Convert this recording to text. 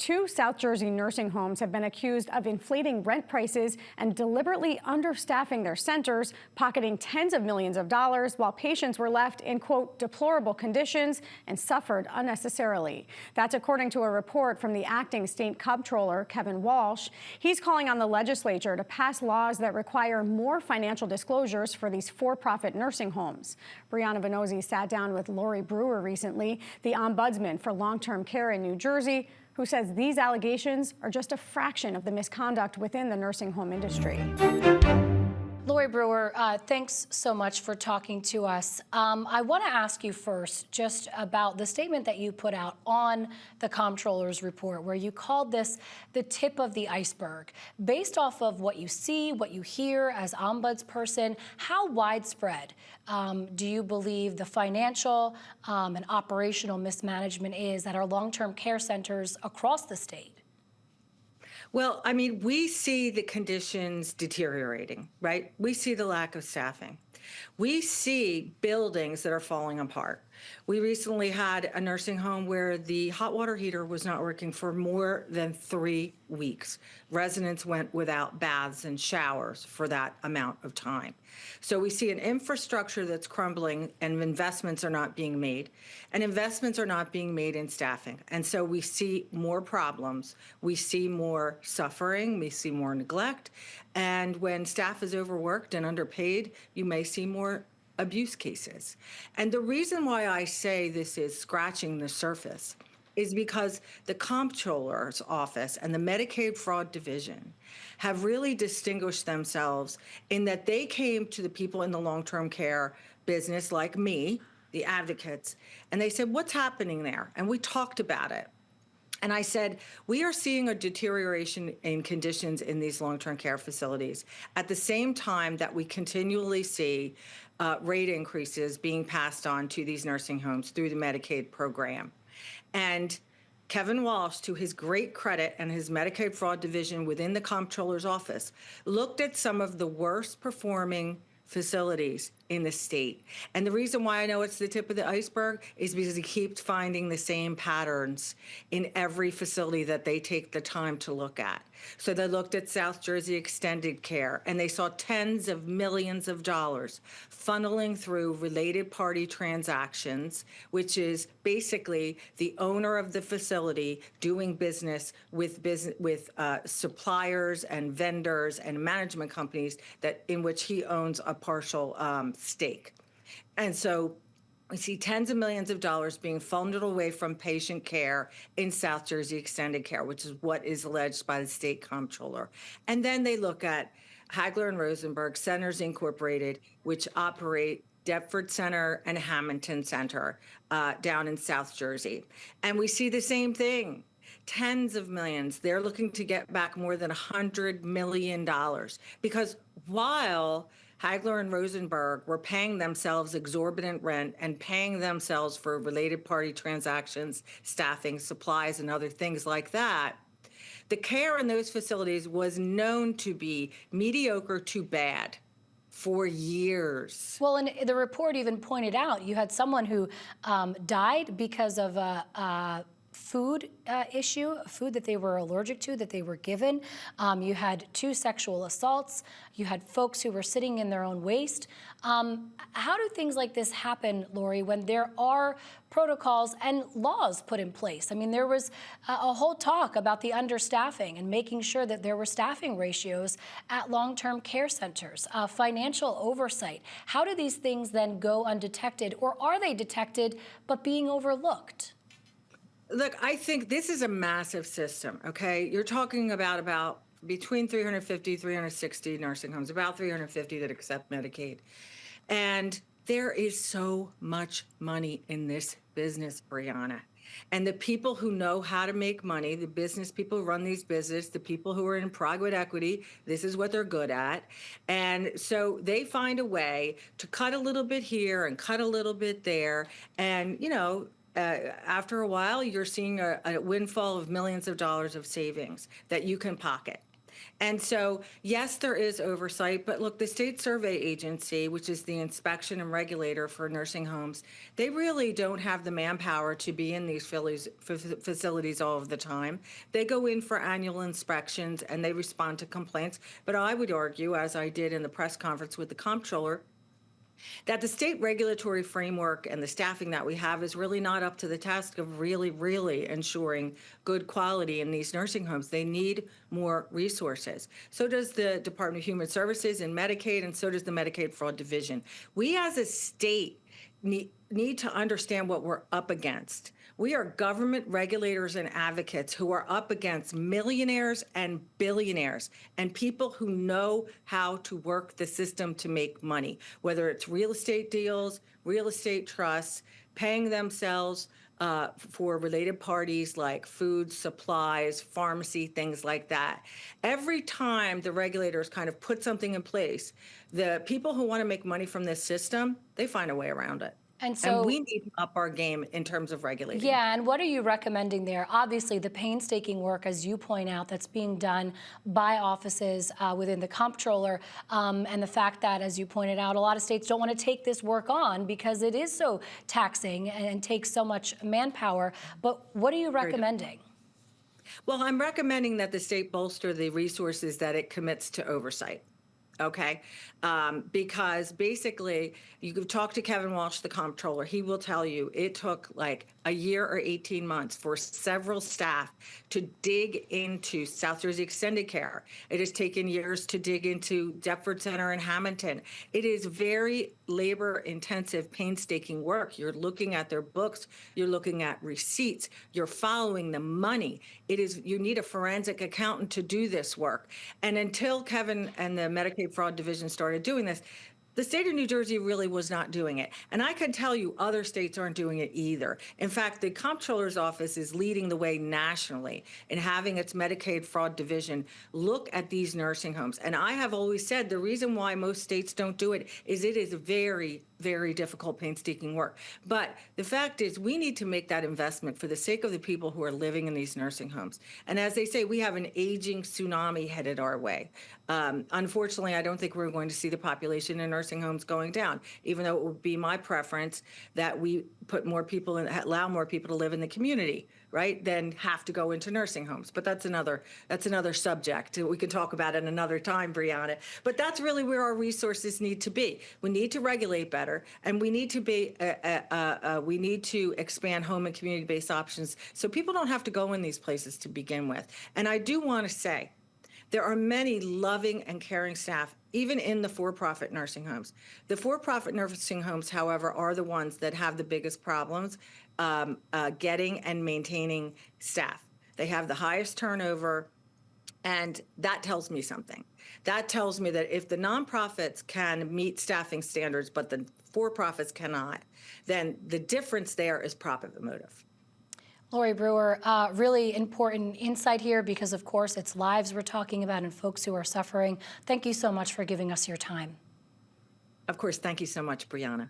two South Jersey nursing homes have been accused of inflating rent prices and deliberately understaffing their centers, pocketing tens of millions of dollars while patients were left in, quote, deplorable conditions and suffered unnecessarily. That's according to a report from the acting state comptroller, Kevin Walsh. He's calling on the legislature to pass laws that require more financial disclosures for these for-profit nursing homes. Brianna Vannozzi sat down with Lori Brewer recently, the ombudsman for long-term care in New Jersey, who says these allegations are just a fraction of the misconduct within the nursing home industry. Lori Brewer, thanks so much for talking to us. I want to ask you first just about the statement that you put out on the comptroller's report, where you called this the tip of the iceberg. Based off of what you see, what you hear as ombudsperson, how widespread do you believe the financial and operational mismanagement is at our long-term care centers across the state? Well, I mean, we see the conditions deteriorating, right? We see the lack of staffing. We see buildings that are falling apart. We recently had a nursing home where the hot water heater was not working for more than 3 weeks. Residents went without baths and showers for that amount of time. So we see an infrastructure that's crumbling and investments are not being made. And investments are not being made in staffing. And so we see more problems. We see more suffering. We see more neglect. And when staff is overworked and underpaid, you may see more abuse cases. And the reason why I say this is scratching the surface is because the comptroller's office and the Medicaid fraud division have really distinguished themselves in that they came to the people in the long-term care business like me, the advocates, and they said, what's happening there? And we talked about it. And I said, we are seeing a deterioration in conditions in these long-term care facilities at the same time that we continually see rate increases being passed on to these nursing homes through the Medicaid program. And Kevin Walsh, to his great credit, and his Medicaid fraud division within the comptroller's office, looked at some of the worst performing facilities in the state. And the reason why I know it's the tip of the iceberg is because he keeps finding the same patterns in every facility that they take the time to look at. So they looked at South Jersey Extended Care, and they saw tens of millions of dollars funneling through related party transactions, which is basically the owner of the facility doing business with suppliers and vendors and management companies that in which he owns a partial stake. And so we see tens of millions of dollars being funneled away from patient care in South Jersey Extended Care, which is what is alleged by the state comptroller. And then they look at Hagler and Rosenberg Centers Incorporated, which operate Deptford Center and Hamilton Center down in South Jersey. And we see the same thing. Tens of millions. They're looking to get back more than $100 million because while Hagler and Rosenberg were paying themselves exorbitant rent and paying themselves for related party transactions, staffing, supplies, and other things like that, the care in those facilities was known to be mediocre to bad for years. Well, and the report even pointed out you had someone who died because of a food issue, food that they were allergic to, that they were given. You had 2 sexual assaults. You had folks who were sitting in their own waste. How do things like this happen, Lori, when there are protocols and laws put in place? I mean, there was a whole talk about the understaffing and making sure that there were staffing ratios at long-term care centers, financial oversight. How do these things then go undetected, or are they detected but being overlooked? Look, I think this is a massive system, okay? You're talking about between 350, 360 nursing homes, about 350 that accept Medicaid. And there is so much money in this business, Brianna. And the people who know how to make money, the business people who run these businesses, the people who are in private equity, this is what they're good at. And so they find a way to cut a little bit here and cut a little bit there. And, you know, after a while, you're seeing a windfall of millions of dollars of savings that you can pocket. And so, yes, there is oversight, but look, the State Survey Agency, which is the inspection and regulator for nursing homes, they really don't have the manpower to be in these facilities all of the time. They go in for annual inspections and they respond to complaints. But I would argue, as I did in the press conference with the comptroller, that the state regulatory framework and the staffing that we have is really not up to the task of really ensuring good quality in these nursing homes. They need more resources. So does the Department of Human Services and Medicaid, and so does the Medicaid Fraud Division. We as a state need to understand what we're up against. We are government regulators and advocates who are up against millionaires and billionaires and people who know how to work the system to make money, whether it's real estate deals, real estate trusts, paying themselves for related parties like food, supplies, pharmacy, things like that. Every time the regulators kind of put something in place, the people who want to make money from this system, they find a way around it. And so we need to up our game in terms of regulating. Yeah, and what are you recommending there? Obviously, the painstaking work, as you point out, that's being done by offices within the comptroller, and the fact that, as you pointed out, a lot of states don't want to take this work on because it is so taxing and takes so much manpower. But what are you recommending? Well, I'm recommending that the state bolster the resources that it commits to oversight. Okay, because basically you can talk to Kevin Walsh, the comptroller. He will tell you it took like a year or 18 months for several staff to dig into South Jersey Extended Care. It has taken years to dig into Deptford Center in Hamilton. It is very labor intensive, painstaking work. You're looking at their books, you're looking at receipts, you're following the money. You need a forensic accountant to do this work. And until Kevin and the Medicaid Fraud Division started doing this, the state of New Jersey really was not doing it. And I can tell you other states aren't doing it either. In fact, the comptroller's office is leading the way nationally in having its Medicaid Fraud Division look at these nursing homes. And I have always said the reason why most states don't do it is it is very difficult, painstaking work. But the fact is we need to make that investment for the sake of the people who are living in these nursing homes. And as they say, we have an aging tsunami headed our way. Unfortunately, I don't think we're going to see the population in nursing homes going down, even though it would be my preference that we put more people in, allow more people to live in the community, right, than have to go into nursing homes. But that's another subject. We can talk about it another time, Brianna. But that's really where our resources need to be. We need to regulate better, and we need to expand home and community-based options so people don't have to go in these places to begin with. And I do want to say, there are many loving and caring staff, even in the for-profit nursing homes. The for-profit nursing homes, however, are the ones that have the biggest problems getting and maintaining staff. They have the highest turnover, and that tells me something. That tells me that if the nonprofits can meet staffing standards, but the for-profits cannot, then the difference there is profit motive. Lori Brewer, really important insight here because, of course, it's lives we're talking about and folks who are suffering. Thank you so much for giving us your time. Of course. Thank you so much, Brianna.